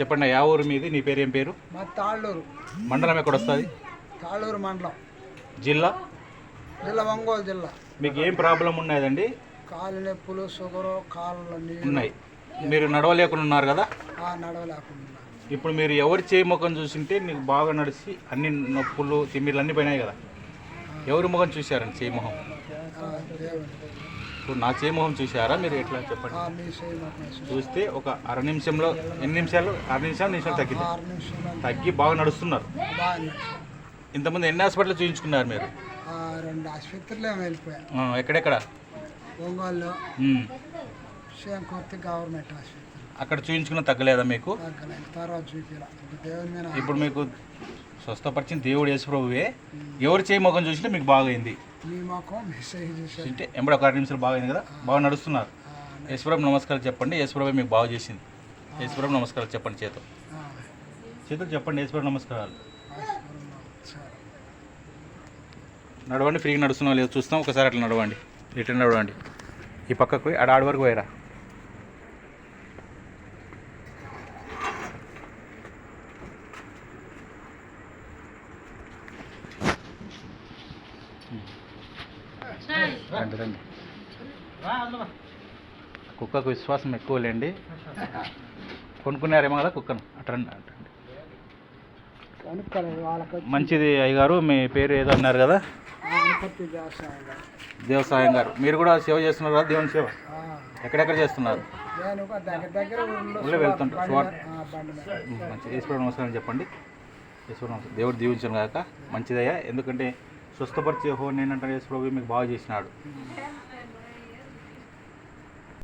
చెప్పండి, యా ఊరు మీది? నీ పేరు ఏం పేరు? మా తాళ్ళూరు. మండలం ఎక్కడ వస్తుంది? తాళ్ళూరు మండలం. జిల్లా? జిల్లా ఒంగోలు జిల్లా. మీకు ఏం ప్రాబ్లం ఉన్నదండి? కాలు నొప్పులు, షుగరు, కాళ్ళు ఉన్నాయి. మీరు నడవలేకుండా ఉన్నారు కదా? నడవలేకుండా. ఇప్పుడు మీరు ఎవరి చేయి ముఖం చూసింటే నీకు బాగా నడిచి అన్ని నొప్పులు తిమ్మిర్లు అన్నీ పోయినాయి కదా? ఎవరి ముఖం చూశారండి? చేయి ముఖం. ఇప్పుడు నా చేయి ముఖం చూసారా మీరు? ఎట్లా చెప్పండి. చూస్తే ఒక అర నిమిషంలో, ఎన్ని నిమిషాలు? 6 నిమిషాలు తగ్గి బాగా నడుస్తున్నారు. ఇంతకుముందు ఎన్ని హాస్పిటల్ చూపించుకున్నారు మీరు? 2 ఆసుపత్రులు వెళ్ళిపోయారు. ఎక్కడెక్కడ? ఒంగోలు, శంకర్తి గవర్నమెంట్ ఆసుపత్రి. అక్కడ చూపించుకున్న తగ్గలేదా మీకు? తర్వాత చూపిలా. ఇప్పుడు మీకు స్వస్థపరిచిన దేవుడు యేసుప్రభువే. ఎవరు చేయి ముఖం చూసినా మీకు బాగైంది. అంటే ఎంబడి ఒక 6 నిమిషాలు బాగైంది కదా? బాగా నడుస్తున్నారు. యేసుప్రభు నమస్కారాలు చెప్పండి. యేసుప్రభు మీకు బాగా చేసింది. యేసుప్రభు నమస్కారాలు చెప్పండి. చేతులు చెప్పండి. యేసుప్రభు నమస్కారాలు. నడవండి. ఫ్రీగా నడుస్తున్నావు లేదు చూస్తాం. ఒకసారి అట్లా నడవండి. రిటర్న్ నడవండి. ఈ పక్కకు పోయి ఆడ వరకు పోయిరా. రండి రండి. కుక్కకు విశ్వాసం ఎక్కువలేండి. కొనుక్కున్నారేమో కదా కుక్కను. అటండి అటండి. మంచిది అయ్యగారు. మీ పేరు ఏదో అన్నారు కదా? దేవసాయం గారు. మీరు కూడా సేవ చేస్తున్నారు కదా? దేవుని సేవ ఎక్కడెక్కడ చేస్తున్నారు? వెళ్తుంటారు. మంచిది. ఈశ్వరుడు నమస్కారం చెప్పండి. ఈశ్వరుడు నమస్కారం. దేవుడు దీవించను కాక. మంచిదయ్యా. ఎందుకంటే స్వస్థపరిచే హోన్ ఏంటంటే యేసుప్రభువు మీకు బాగా చేసినాడు.